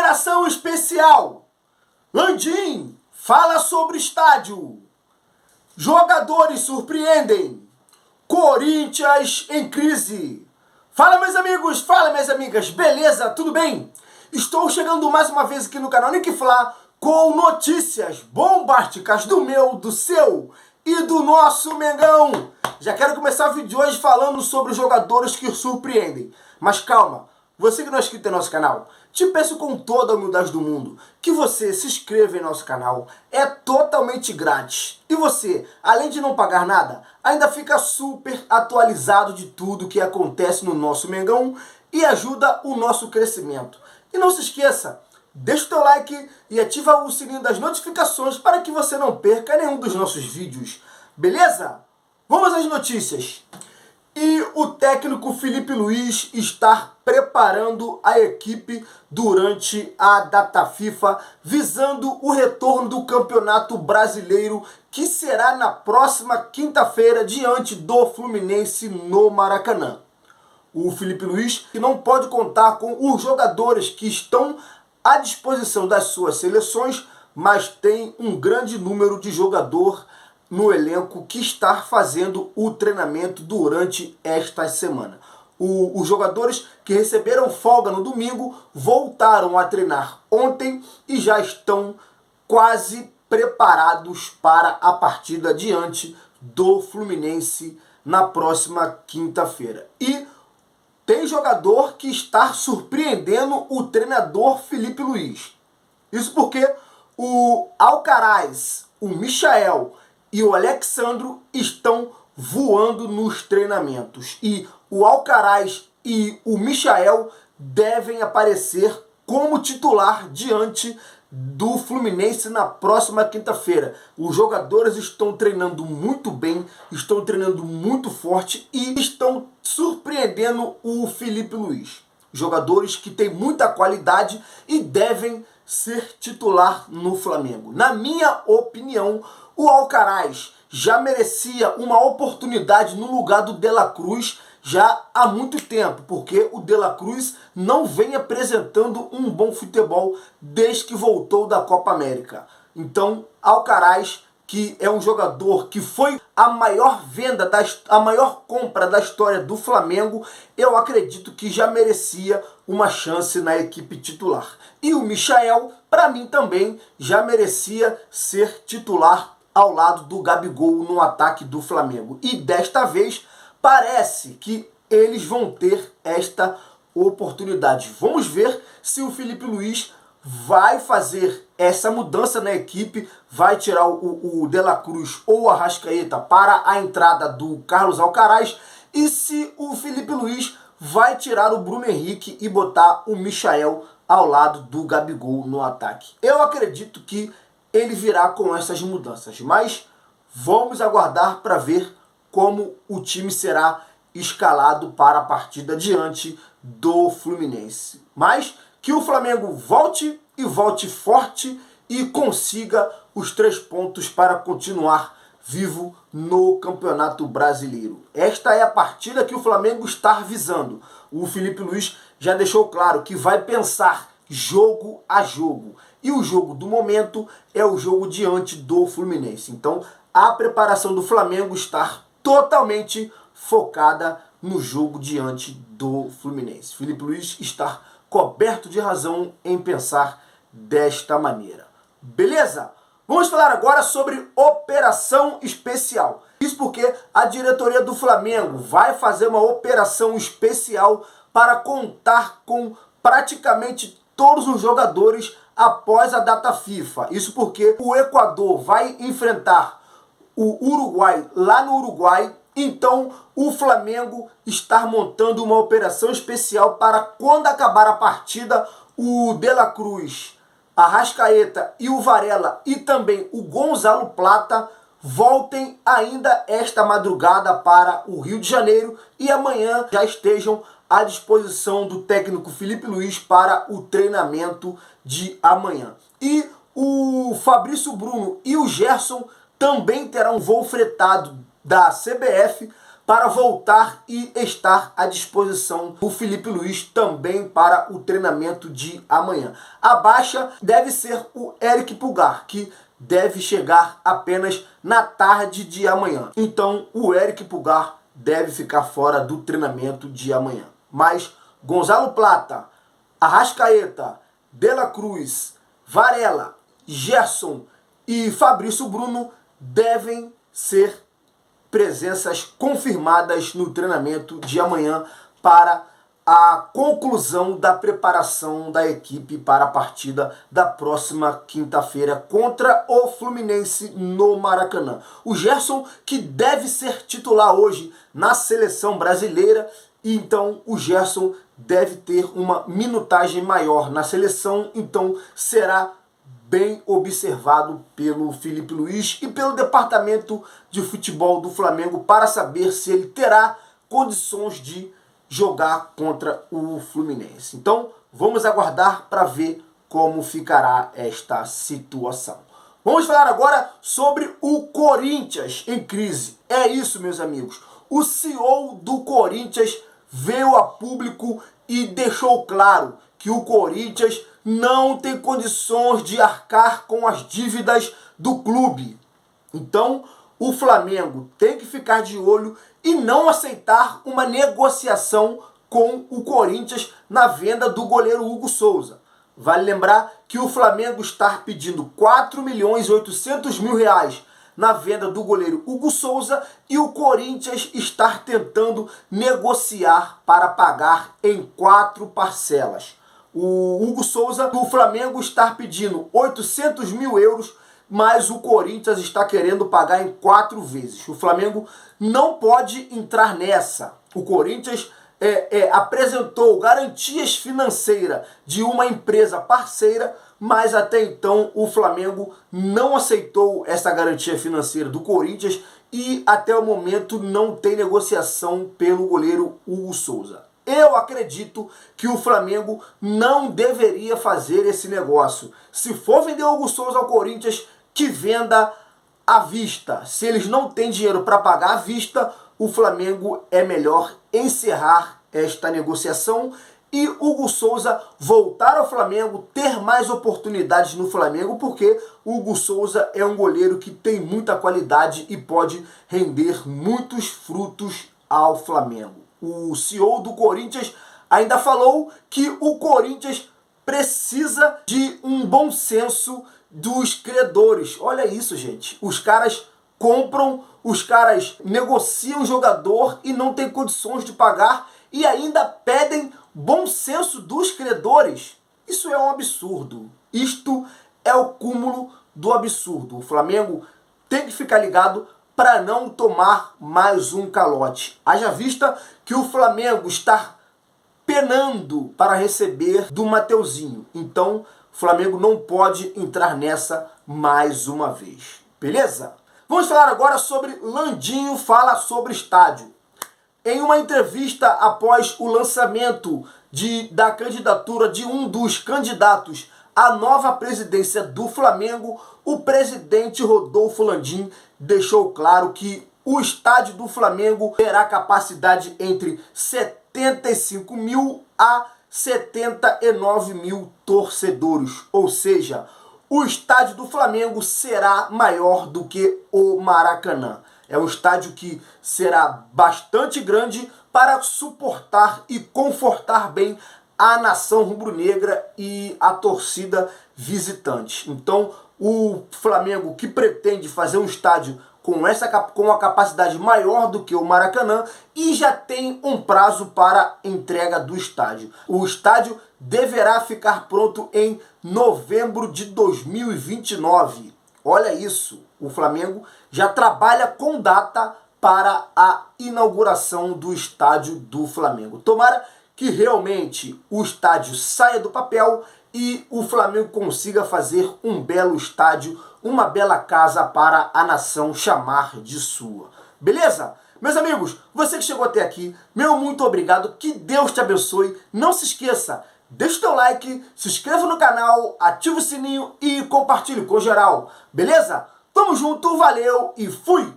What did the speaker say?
Operação especial. Landim fala sobre estádio. Jogadores surpreendem. Corinthians em crise. Fala, meus amigos, fala, minhas amigas, beleza? Tudo bem? Estou chegando mais uma vez aqui no canal Nick Fla com notícias bombásticas do meu, do seu e do nosso Mengão. Já quero começar o vídeo de hoje falando sobre os jogadores que surpreendem. Mas calma, você que não é inscrito no nosso canal, te peço com toda a humildade do mundo que você se inscreva em nosso canal. É totalmente grátis. E você, além de não pagar nada, ainda fica super atualizado de tudo que acontece no nosso Mengão e ajuda o nosso crescimento. E não se esqueça, deixa o teu like e ativa o sininho das notificações para que você não perca nenhum dos nossos vídeos. Beleza? Vamos às notícias. E o técnico Felipe Luiz está preparando a equipe durante a data FIFA, visando o retorno do Campeonato Brasileiro, que será na próxima quinta-feira, diante do Fluminense no Maracanã. O Felipe Luiz que não pode contar com os jogadores que estão à disposição das suas seleções, mas tem um grande número de jogadores no elenco que está fazendo o treinamento durante esta semana. Os jogadores que receberam folga no domingo voltaram a treinar ontem e já estão quase preparados para a partida diante do Fluminense na próxima quinta-feira. E tem jogador que está surpreendendo o treinador Felipe Luiz. Isso porque o Alcaraz, o Michael e o Alexandro estão voando nos treinamentos. E o Alcaraz e o Michael devem aparecer como titular diante do Fluminense na próxima quinta-feira. Os jogadores estão treinando muito bem, estão treinando muito forte e estão surpreendendo o Felipe Luiz. Jogadores que têm muita qualidade e devem ser titular no Flamengo. Na minha opinião, o Alcaraz já merecia uma oportunidade no lugar do De La Cruz já há muito tempo, porque o De La Cruz não vem apresentando um bom futebol desde que voltou da Copa América. Então, Alcaraz, que é um jogador que foi a maior venda, a maior compra da história do Flamengo, eu acredito que já merecia uma chance na equipe titular. E o Michael, para mim também, já merecia ser titular ao lado do Gabigol no ataque do Flamengo. E desta vez parece que eles vão ter esta oportunidade. Vamos ver se o Felipe Luiz vai fazer essa mudança na equipe, vai tirar o De La Cruz ou o Arrascaeta para a entrada do Carlos Alcaraz, e se o Felipe Luiz vai tirar o Bruno Henrique e botar o Michael ao lado do Gabigol no ataque. Eu acredito que ele virá com essas mudanças, mas vamos aguardar para ver como o time será escalado para a partida diante do Fluminense. Mas que o Flamengo volte e volte forte e consiga os 3 pontos para continuar vivo no Campeonato Brasileiro. Esta é a partida que o Flamengo está visando. O Felipe Luiz já deixou claro que vai pensar jogo a jogo. E o jogo do momento é o jogo diante do Fluminense. Então, a preparação do Flamengo está totalmente focada no jogo diante do Fluminense. Felipe Luiz está coberto de razão em pensar desta maneira. Beleza? Vamos falar agora sobre operação especial. Isso porque a diretoria do Flamengo vai fazer uma operação especial para contar com praticamente todos os jogadores após a data FIFA. Isso porque o Equador vai enfrentar o Uruguai lá no Uruguai. Então o Flamengo está montando uma operação especial para, quando acabar a partida, o De La Cruz, a Arrascaeta e o Varela e também o Gonzalo Plata voltem ainda esta madrugada para o Rio de Janeiro e amanhã já estejam à disposição do técnico Felipe Luiz para o treinamento de amanhã. E o Fabrício Bruno e o Gerson também terão um voo fretado da CBF para voltar e estar à disposição do Felipe Luiz também para o treinamento de amanhã. A baixa deve ser o Eric Pulgar, que deve chegar apenas na tarde de amanhã. Então o Eric Pulgar deve ficar fora do treinamento de amanhã. Mas Gonzalo Plata, Arrascaeta, De La Cruz, Varela, Gerson e Fabrício Bruno devem ser presenças confirmadas no treinamento de amanhã para a conclusão da preparação da equipe para a partida da próxima quinta-feira contra o Fluminense no Maracanã. O Gerson, que deve ser titular hoje na seleção brasileira, e então o Gerson deve ter uma minutagem maior na seleção, então será bem observado pelo Felipe Luiz e pelo departamento de futebol do Flamengo para saber se ele terá condições de jogar contra o Fluminense. Então vamos aguardar para ver como ficará esta situação. Vamos falar agora sobre o Corinthians em crise. É isso, meus amigos. O CEO do Corinthians veio a público e deixou claro que o Corinthians não tem condições de arcar com as dívidas do clube. Então, o Flamengo tem que ficar de olho e não aceitar uma negociação com o Corinthians na venda do goleiro Hugo Souza. Vale lembrar que o Flamengo está pedindo 4.800.000 na venda do goleiro Hugo Souza e o Corinthians está tentando negociar para pagar em 4 parcelas. O Hugo Souza, o Flamengo está pedindo 800.000 euros, mas o Corinthians está querendo pagar em 4 vezes. O Flamengo não pode entrar nessa. O Corinthians apresentou garantias financeiras de uma empresa parceira, mas até então o Flamengo não aceitou essa garantia financeira do Corinthians e até o momento não tem negociação pelo goleiro Hugo Souza. Eu acredito que o Flamengo não deveria fazer esse negócio. Se for vender o Hugo Souza ao Corinthians, que venda à vista. Se eles não têm dinheiro para pagar à vista, o Flamengo é melhor encerrar esta negociação e Hugo Souza voltar ao Flamengo, ter mais oportunidades no Flamengo, porque o Hugo Souza é um goleiro que tem muita qualidade e pode render muitos frutos ao Flamengo. O CEO do Corinthians ainda falou que o Corinthians precisa de um bom senso dos credores. Olha isso, gente. Os caras compram, os caras negociam o jogador e não tem condições de pagar e ainda pedem bom senso dos credores. Isso é um absurdo. Isto é o cúmulo do absurdo. O Flamengo tem que ficar ligado para não tomar mais um calote. Haja vista que o Flamengo está penando para receber do Mateuzinho. Então, o Flamengo não pode entrar nessa mais uma vez. Beleza? Vamos falar agora sobre Landinho fala sobre estádio. Em uma entrevista após o lançamento da candidatura de um dos candidatos à nova presidência do Flamengo, o presidente Rodolfo Landim deixou claro que o estádio do Flamengo terá capacidade entre 75 mil a 79 mil torcedores, ou seja, o estádio do Flamengo será maior do que o Maracanã. É um estádio que será bastante grande para suportar e confortar bem a nação rubro-negra e a torcida visitante. Então, o Flamengo, que pretende fazer um estádio com uma capacidade maior do que o Maracanã, e já tem um prazo para entrega do estádio. O estádio deverá ficar pronto em novembro de 2029. Olha isso, o Flamengo já trabalha com data para a inauguração do estádio do Flamengo. Tomara que realmente o estádio saia do papel e o Flamengo consiga fazer um belo estádio, uma bela casa para a nação chamar de sua. Beleza? Meus amigos, você que chegou até aqui, meu muito obrigado, que Deus te abençoe. Não se esqueça, deixa o teu like, se inscreva no canal, ativa o sininho e compartilhe com geral. Beleza? Tamo junto, valeu e fui!